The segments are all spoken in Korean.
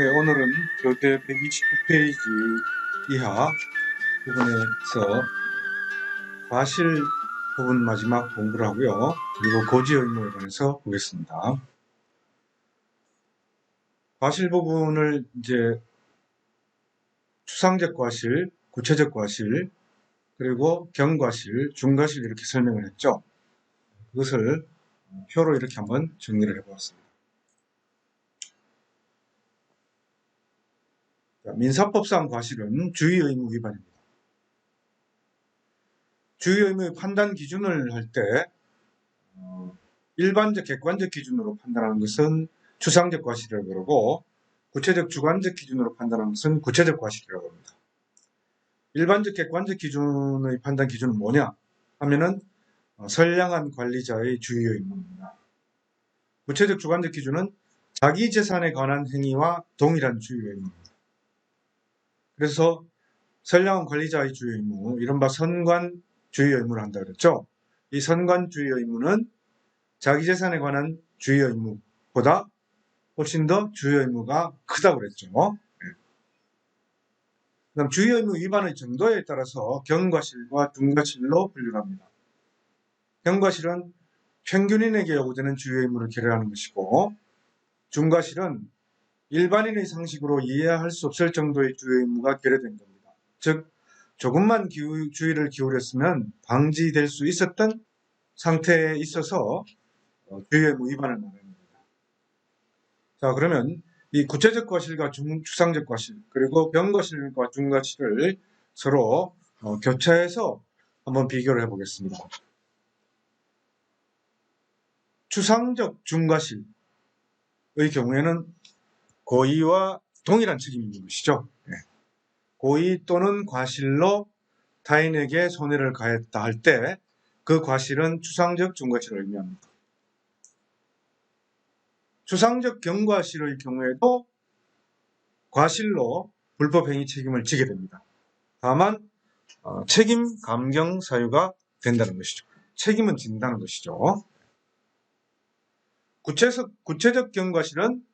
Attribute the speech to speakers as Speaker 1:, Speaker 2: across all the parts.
Speaker 1: 오늘은 교재 129페이지 이하 부분에서 과실 부분 마지막 공부를 하고요. 그리고 고지 의무에 관해서 보겠습니다. 과실 부분을 이제 추상적 과실, 구체적 과실, 그리고 경과실, 중과실 이렇게 설명을 했죠. 그것을 표로 이렇게 한번 정리를 해보았습니다. 민사법상 과실은 주의 의무 위반입니다. 주의 의무의 판단 기준을 할 때 일반적 객관적 기준으로 판단하는 것은 추상적 과실이라고 그러고, 구체적 주관적 기준으로 판단하는 것은 구체적 과실이라고 합니다. 일반적 객관적 기준의 판단 기준은 뭐냐 하면은 선량한 관리자의 주의 의무입니다. 구체적 주관적 기준은 자기 재산에 관한 행위와 동일한 주의 의무입니다. 그래서 선량한 관리자의 주의 의무, 이른바 선관 주의 의무를 한다 그랬죠. 이 선관 주의 의무는 자기 재산에 관한 주의 의무보다 훨씬 더 주의 의무가 크다고 그랬죠. 그다음 주의 의무 위반의 정도에 따라서 경과실과 중과실로 분류합니다. 경과실은 평균인에게 요구되는 주의 의무를 결여하는 것이고, 중과실은 일반인의 상식으로 이해할 수 없을 정도의 주의 의무가 결여된 겁니다. 즉, 조금만 주의를 기울였으면 방지될 수 있었던 상태에 있어서 주의 의무 위반을 말합니다. 자, 그러면 이 구체적 과실과 추상적 과실, 그리고 경과실과 중과실을 서로 교차해서 한번 비교를 해보겠습니다. 추상적 중과실의 경우에는 고의와 동일한 책임이 있는 것이죠. 고의 또는 과실로 타인에게 손해를 가했다 할 때 그 과실은 추상적 중과실을 의미합니다. 추상적 경과실의 경우에도 과실로 불법행위 책임을 지게 됩니다. 다만 책임 감경 사유가 된다는 것이죠. 책임은 진다는 것이죠. 구체적 경과실은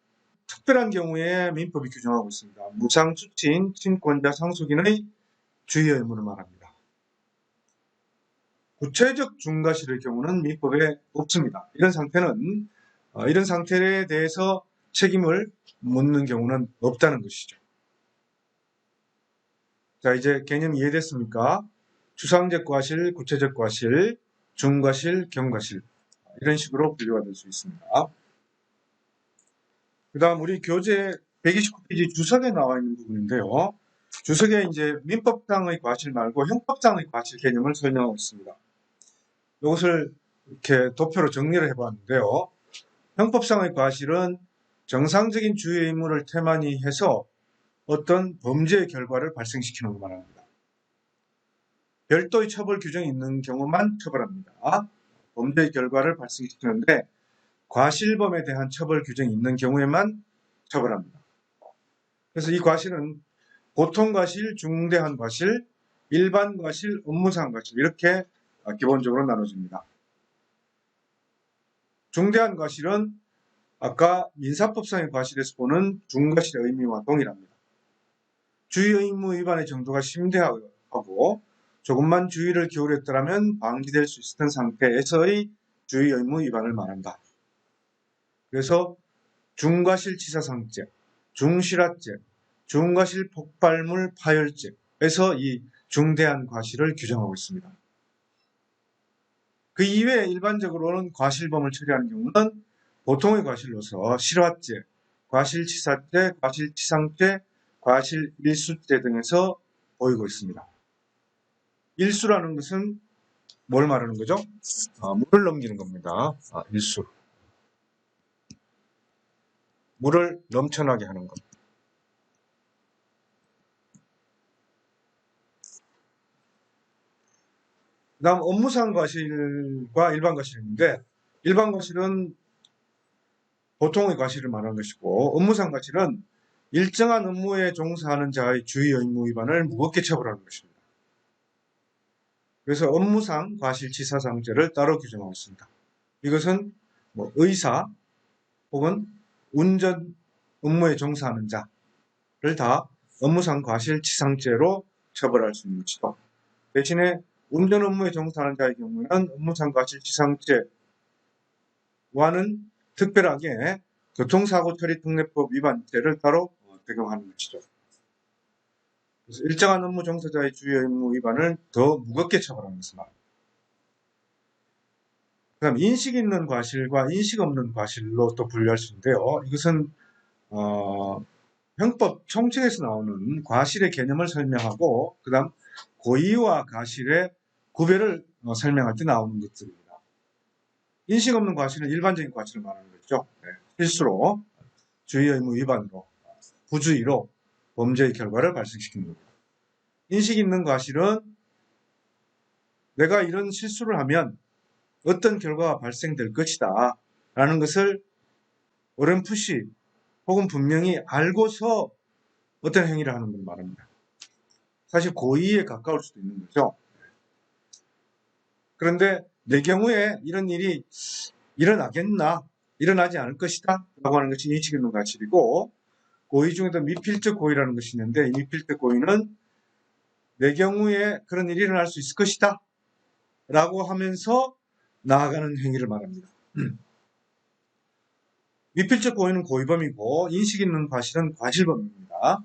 Speaker 1: 특별한 경우에 민법이 규정하고 있습니다. 무상수취인 친권자 상속인의 주의 의무를 말합니다. 구체적 중과실의 경우는 민법에 없습니다. 이런 상태에 대해서 책임을 묻는 경우는 없다는 것이죠. 자, 이제 개념 이해됐습니까? 추상적 과실, 구체적 과실, 중과실, 경과실, 이런 식으로 분류가 될 수 있습니다. 그 다음 우리 교재 129페이지 주석에 나와 있는 부분인데요. 주석에 이제 민법상의 과실 말고 형법상의 과실 개념을 설명하고 있습니다. 이것을 이렇게 도표로 정리를 해봤는데요. 형법상의 과실은 정상적인 주의 의무를 태만히 해서 어떤 범죄의 결과를 발생시키는 것만 합니다. 별도의 처벌 규정이 있는 경우만 처벌합니다. 범죄의 결과를 발생시키는데 과실범에 대한 처벌 규정이 있는 경우에만 처벌합니다. 그래서 이 과실은 보통 과실, 중대한 과실, 일반 과실, 업무상 과실 이렇게 기본적으로 나눠집니다. 중대한 과실은 아까 민사법상의 과실에서 보는 중과실의 의미와 동일합니다. 주의 의무 위반의 정도가 심대하고 조금만 주의를 기울였더라면 방지될 수 있었던 상태에서의 주의 의무 위반을 말한다. 그래서 중과실치사상죄, 중실화죄, 중과실 폭발물 파열죄에서 이 중대한 과실을 규정하고 있습니다. 그 이외에 일반적으로는 과실범을 처리하는 경우는 보통의 과실로서 실화죄, 과실치사죄, 과실치상죄, 과실일수죄 등에서 보이고 있습니다. 일수라는 것은 뭘 말하는 거죠? 물을 넘기는 겁니다. 일수. 물을 넘쳐나게 하는 것. 그 다음 업무상 과실과 일반 과실인데, 일반 과실은 보통의 과실을 말하는 것이고, 업무상 과실은 일정한 업무에 종사하는 자의 주의 의무 위반을 무겁게 처벌하는 것입니다. 그래서 업무상 과실치사상죄를 따로 규정하고 있습니다. 이것은 의사 혹은 운전 업무에 종사하는 자, 다 업무상 과실치상죄로 처벌할 수 있는 것이죠. 대신에 운전 업무에 종사하는 자의 경우에는 업무상 과실치상죄와는 특별하게 교통사고 처리 특례법 위반죄를 따로 적용하는 것이죠. 그래서 일정한 업무 종사자의 주요 의무 위반을 더 무겁게 처벌하는 것을 말합니다. 그다음 인식 있는 과실과 인식 없는 과실로 또 분류할 수 있는데요. 이것은 형법 총칙에서 나오는 과실의 개념을 설명하고 그다음 고의와 과실의 구별을 설명할 때 나오는 것들입니다. 인식 없는 과실은 일반적인 과실을 말하는 거죠. 실수로, 주의 의무 위반으로, 부주의로 범죄의 결과를 발생시키는 겁니다. 인식 있는 과실은 내가 이런 실수를 하면 어떤 결과가 발생될 것이다 라는 것을 어렴풋이 혹은 분명히 알고서 어떤 행위를 하는 걸 말합니다. 사실 고의에 가까울 수도 있는 거죠. 그런데 내 경우에 이런 일이 일어나겠나, 일어나지 않을 것이다 라고 하는 것이 인식 있는 과실이고, 고의 중에도 미필적 고의라는 것이 있는데, 이 미필적 고의는 내 경우에 그런 일이 일어날 수 있을 것이다 라고 하면서 나아가는 행위를 말합니다. 미필적 고의는 고의범이고 인식 있는 과실은 과실범입니다.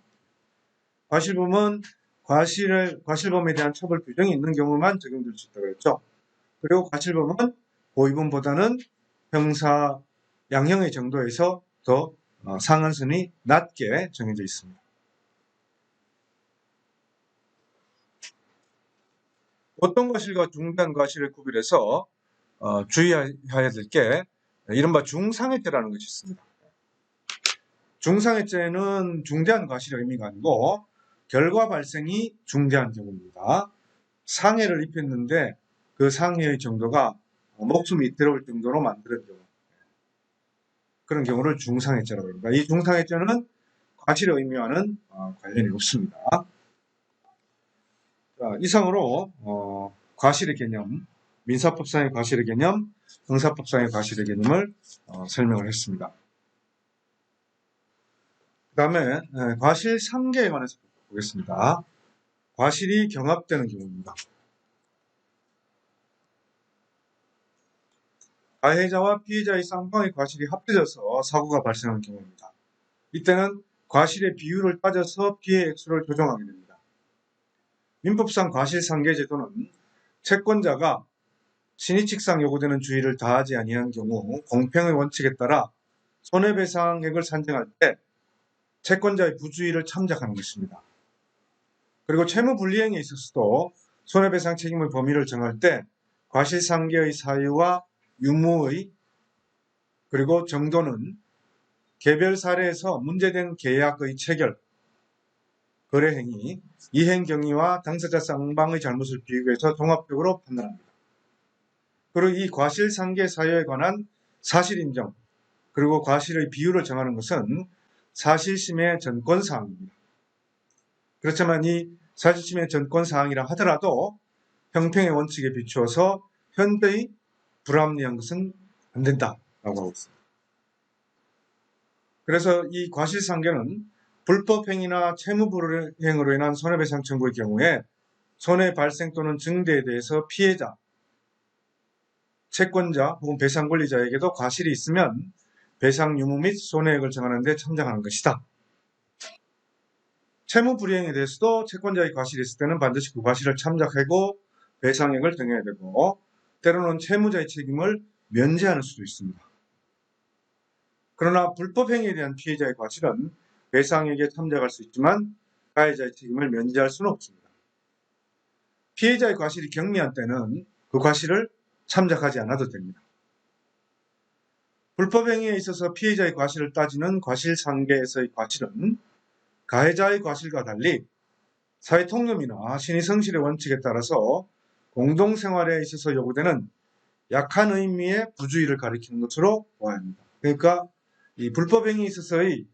Speaker 1: 과실범은 과실범에 대한 처벌 규정이 있는 경우만 적용될 수 있다고 했죠. 그리고 과실범은 고의범보다는 형사 양형의 정도에서 더 상한선이 낮게 정해져 있습니다. 어떤 과실과 중대한 과실을 구별해서 주의해야 될 게 이른바 중상해죄라는 것이 있습니다. 중상해죄는 중대한 과실의 의미가 아니고 결과 발생이 중대한 경우입니다. 상해를 입혔는데 그 상해의 정도가 목숨이 잇따라올 정도로 만드는 경우, 그런 경우를 중상해죄라고 합니다. 이 중상해죄는 과실의 의미와는 관련이 없습니다. 자, 이상으로 과실의 개념, 민사법상의 과실의 개념, 형사법상의 과실의 개념을 설명을 했습니다. 그 다음에 과실상계에 관해서 보겠습니다. 과실이 경합되는 경우입니다. 가해자와 피해자의 쌍방의 과실이 합쳐져서 사고가 발생하는 경우입니다. 이때는 과실의 비율을 따져서 피해 액수를 조정하게 됩니다. 민법상 과실상계제도는 채권자가 신의칙상 요구되는 주의를 다하지 아니한 경우 공평의 원칙에 따라 손해배상액을 산정할 때 채권자의 부주의를 참작하는 것입니다. 그리고 채무불이행에 있어서도 손해배상 책임의 범위를 정할 때 과실상계의 사유와 유무의 그리고 정도는 개별 사례에서 문제된 계약의 체결, 거래행위, 이행경위와 당사자 쌍방의 잘못을 비교해서 종합적으로 판단합니다. 그리고 이 과실상계 사유에 관한 사실인정, 그리고 과실의 비율을 정하는 것은 사실심의 전권사항입니다. 그렇지만 이 사실심의 전권사항이라 하더라도 형평의 원칙에 비추어서 현저히 불합리한 것은 안 된다라고 하고 있습니다. 그래서 이 과실상계는 불법행위나 채무불이행으로 인한 손해배상 청구의 경우에 손해 발생 또는 증대에 대해서 피해자, 채권자 혹은 배상권리자에게도 과실이 있으면 배상 유무 및 손해액을 정하는 데 참작하는 것이다. 채무불이행에 대해서도 채권자의 과실이 있을 때는 반드시 그 과실을 참작하고 배상액을 정해야 되고 때로는 채무자의 책임을 면제하는 수도 있습니다. 그러나 불법행위에 대한 피해자의 과실은 배상액에 참작할 수 있지만 가해자의 책임을 면제할 수는 없습니다. 피해자의 과실이 경미한 때는 그 과실을 참작하지 않아도 됩니다. 불법행위에 있어서 피해자의 과실을 따지는 과실상계에서의 과실은 가해자의 과실과 달리 사회통념이나 신의성실의 원칙에 따라서 공동생활에 있어서 요구되는 약한 의미의 부주의를 가리키는 것으로 보아야 합니다. 그러니까 이 불법행위에 있어서의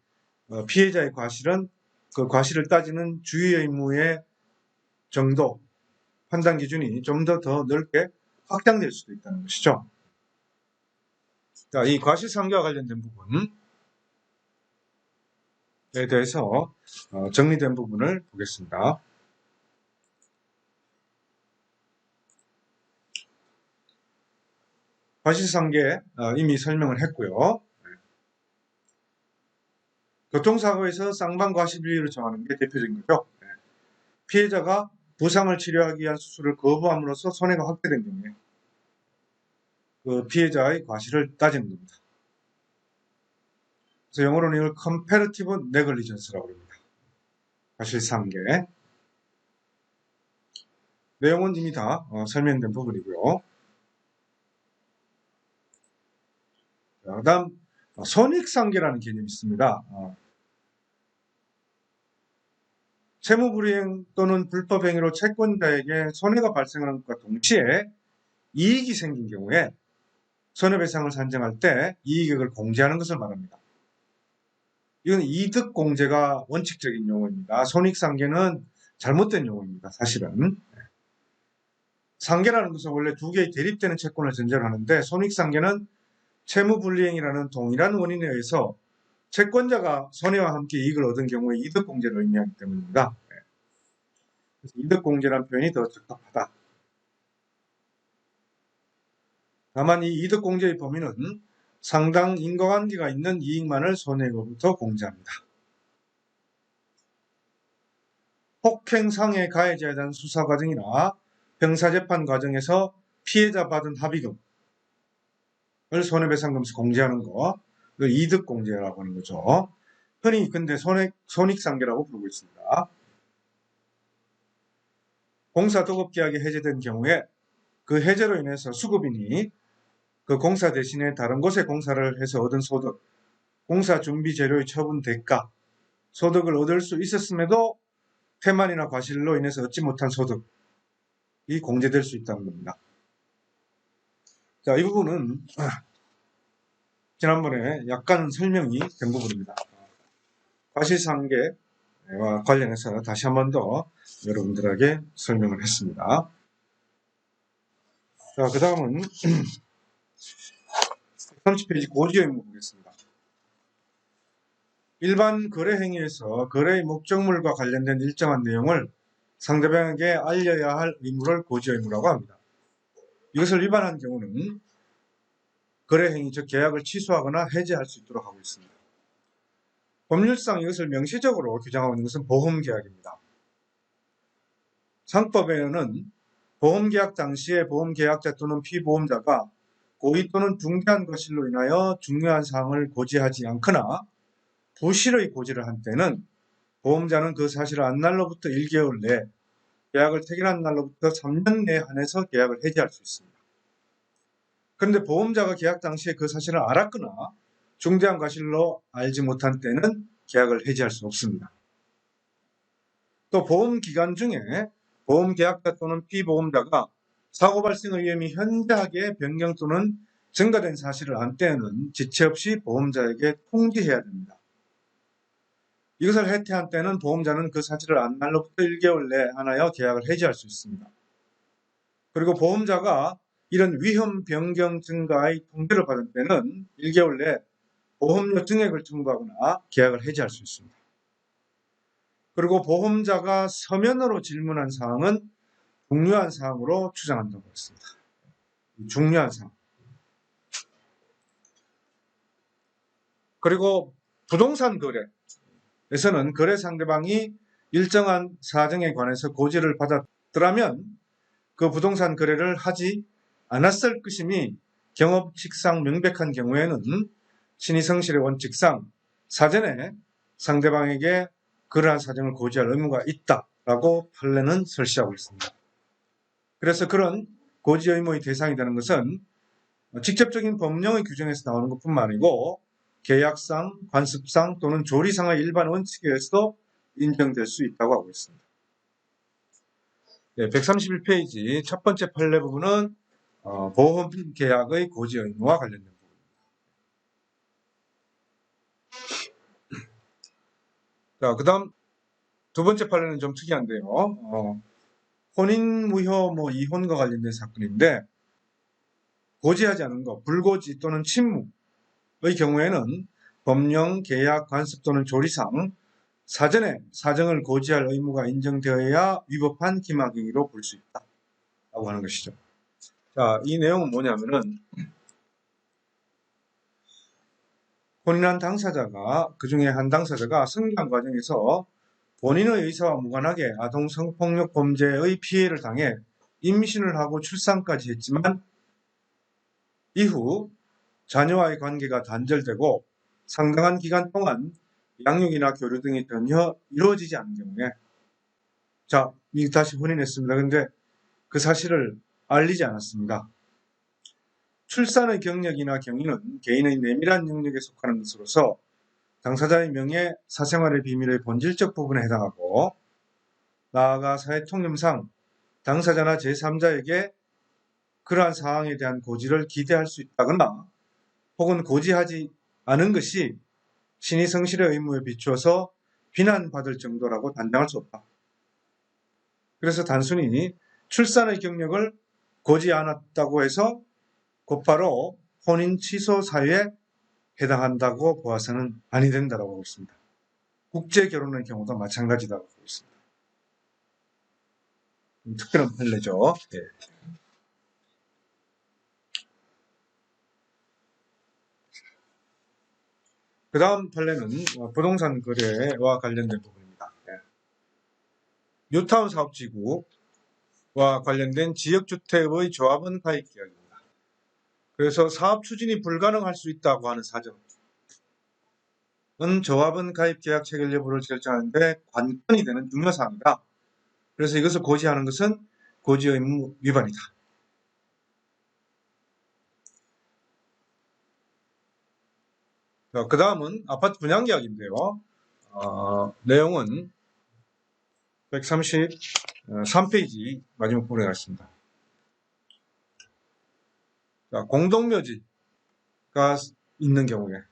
Speaker 1: 피해자의 과실은 그 과실을 따지는 주의 의무의 정도, 판단 기준이 좀 더 넓게 확장될 수도 있다는 것이죠. 자, 이 과실상계와 관련된 부분, 대해서 정리된 부분을 보겠습니다. 과실상계 이미 설명을 했고요. 교통사고에서 쌍방과실비율을 정하는 게 대표적인 거죠. 피해자가 부상을 치료하기 위한 수술을 거부함으로써 손해가 확대된 경우에 그 피해자의 과실을 따지는 겁니다. 그래서 영어로는 이걸 comparative negligence라고 합니다. 과실상계. 내용은 이미 다 설명된 부분이고요. 그 다음 손익상계라는 개념이 있습니다. 채무불이행 또는 불법행위로 채권자에게 손해가 발생하는 것과 동시에 이익이 생긴 경우에 손해배상을 산정할 때 이익액을 공제하는 것을 말합니다. 이건 이득공제가 원칙적인 용어입니다. 손익상계는 잘못된 용어입니다. 사실은. 상계라는 것은 원래 두 개의 대립되는 채권을 전제로 하는데 손익상계는 채무불이행이라는 동일한 원인에 의해서 채권자가 손해와 함께 이익을 얻은 경우에 이득공제를 의미하기 때문입니다. 그래서 이득공제라는 표현이 더 적합하다. 다만 이 이득공제의 범위는 상당 인과관계가 있는 이익만을 손해액으로부터 공제합니다. 폭행상해 가해자에 대한 수사 과정이나 형사재판 과정에서 피해자 받은 합의금을 손해배상금에서 공제하는 거, 그 이득공제라고 하는 거죠. 흔히 근데 손익상계라고 부르고 있습니다. 공사 도급계약이 해제된 경우에 그 해제로 인해서 수급인이 그 공사 대신에 다른 곳에 공사를 해서 얻은 소득, 공사 준비 재료의 처분 대가, 소득을 얻을 수 있었음에도 태만이나 과실로 인해서 얻지 못한 소득이 공제될 수 있다는 겁니다. 자, 이 부분은 지난번에 약간 설명이 된 부분입니다. 과실상계와 관련해서 다시 한 번 더 여러분들에게 설명을 했습니다. 자, 그 다음은 30페이지 고지의무 보겠습니다. 일반 거래 행위에서 거래의 목적물과 관련된 일정한 내용을 상대방에게 알려야 할 의무를 고지의무라고 합니다. 이것을 위반한 경우는 거래 행위, 즉 계약을 취소하거나 해지할 수 있도록 하고 있습니다. 법률상 이것을 명시적으로 규정하고 있는 것은 보험계약입니다. 상법에는 보험계약 당시에 보험계약자 또는 피보험자가 고의 또는 중대한 과실로 인하여 중요한 사항을 고지하지 않거나 부실의 고지를 한 때는 보험자는 그 사실을 안 날로부터 1개월 내, 계약을 체결한 날로부터 3년 내에 한해서 계약을 해지할 수 있습니다. 그런데 보험자가 계약 당시에 그 사실을 알았거나 중대한 과실로 알지 못한 때는 계약을 해지할 수 없습니다. 또 보험 기간 중에 보험계약자 또는 피보험자가 사고 발생의 위험이 현저하게 변경 또는 증가된 사실을 안 때에는 지체 없이 보험자에게 통지해야 됩니다. 이것을 해태한 때는 보험자는 그 사실을 안 날로부터 1개월 내에 한하여 계약을 해지할 수 있습니다. 그리고 보험자가 이런 위험 변경 증가의 통지를 받은 때는 1개월 내에 보험료 증액을 청구하거나 계약을 해지할 수 있습니다. 그리고 보험자가 서면으로 질문한 사항은 중요한 사항으로 추정한다고 했습니다. 중요한 사항. 그리고 부동산 거래에서는 거래 상대방이 일정한 사정에 관해서 고지를 받았더라면 그 부동산 거래를 하지 않았을 것임이 경업칙상 명백한 경우에는 신의성실의 원칙상 사전에 상대방에게 그러한 사정을 고지할 의무가 있다라고 판례는 설시하고 있습니다. 그래서 그런 고지 의무의 대상이 되는 것은 직접적인 법령의 규정에서 나오는 것뿐만 아니고 계약상, 관습상 또는 조리상의 일반 원칙에 의해서도 인정될 수 있다고 하고 있습니다. 네, 131페이지 첫 번째 판례 부분은 보험계약의 고지 의무와 관련된 부분입니다. 자, 그 다음 두 번째 판례는 좀 특이한데요. 혼인무효 이혼과 관련된 사건인데 고지하지 않은 것, 불고지 또는 침묵의 경우에는 법령, 계약, 관습 또는 조리상 사전에 사정을 고지할 의무가 인정되어야 위법한 기막행위로 볼 수 있다라고 하는 것이죠. 자, 이 내용은 뭐냐면은 혼인한 당사자가 그중에 한 당사자가 성장 과정에서 본인의 의사와 무관하게 아동 성폭력 범죄의 피해를 당해 임신을 하고 출산까지 했지만 이후 자녀와의 관계가 단절되고 상당한 기간 동안 양육이나 교류 등이 전혀 이루어지지 않은 경우에 자, 다시 혼인했습니다. 근데 그 사실을 알리지 않았습니다. 출산의 경력이나 경위는 개인의 내밀한 영역에 속하는 것으로서 당사자의 명예, 사생활의 비밀의 본질적 부분에 해당하고 나아가 사회통념상 당사자나 제3자에게 그러한 사항에 대한 고지를 기대할 수 있다거나 혹은 고지하지 않은 것이 신의 성실의 의무에 비추어서 비난받을 정도라고 단정할 수 없다. 그래서 단순히 출산의 경력을 고지 않았다고 해서 곧바로 혼인 취소 사유에 해당한다고 보아서는 아니 된다고 보고 있습니다. 국제 결혼의 경우도 마찬가지라고 보고 있습니다. 특별한 판례죠. 네. 그 다음 판례는 부동산 거래와 관련된 부분입니다. 네. 뉴타운 사업지구와 관련된 지역주택의 조합원 가입 계약입니다. 그래서 사업 추진이 불가능할 수 있다고 하는 사정은 조합원 가입 계약 체결 여부를 결정하는데 관건이 되는 중요사항이다. 그래서 이것을 고지하는 것은 고지 의무 위반이다. 그 다음은 아파트 분양 계약인데요. 내용은 133페이지 마지막 부분에 있습니다. 공동묘지가 있는 경우에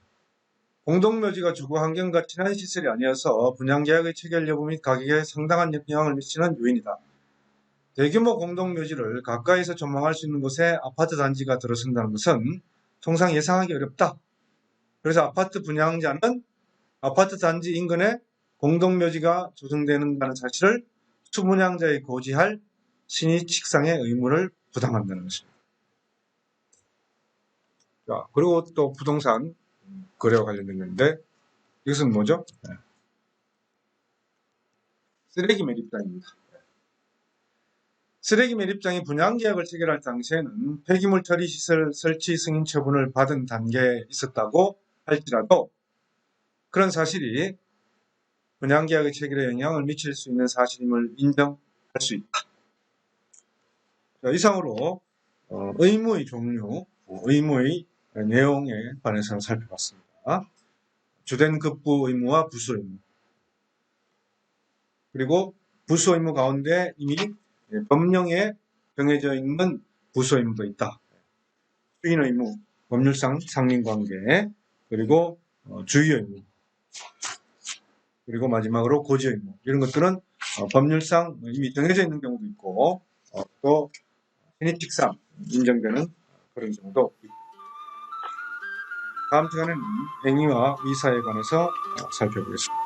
Speaker 1: 공동묘지가 주거 환경과 친한 시설이 아니어서 분양계약의 체결 여부 및 가격에 상당한 영향을 미치는 요인이다. 대규모 공동묘지를 가까이서 전망할 수 있는 곳에 아파트 단지가 들어선다는 것은 통상 예상하기 어렵다. 그래서 아파트 분양자는 아파트 단지 인근에 공동묘지가 조성되는다는 사실을 수분양자에 고지할 신의칙상의 의무를 부담한다는 것입니다. 자, 그리고 또 부동산 거래와 관련된 건데 이것은 뭐죠? 쓰레기 매립장입니다. 쓰레기 매립장이 분양계약을 체결할 당시에는 폐기물 처리시설 설치 승인 처분을 받은 단계에 있었다고 할지라도 그런 사실이 분양계약의 체결에 영향을 미칠 수 있는 사실임을 인정할 수 있다. 자, 이상으로 의무의 종류, 의무의 내용에 관해서 살펴봤습니다. 주된 급부 의무와 부수 의무, 그리고 부수 의무 가운데 이미 법령에 정해져 있는 부수 의무도 있다. 수인 의무, 법률상 상린관계, 그리고 주의 의무, 그리고 마지막으로 고지 의무. 이런 것들은 법률상 이미 정해져 있는 경우도 있고 또 신의칙상 인정되는 그런 경우도 있고. 다음 시간에는 행위와 의사에 관해서 살펴보겠습니다.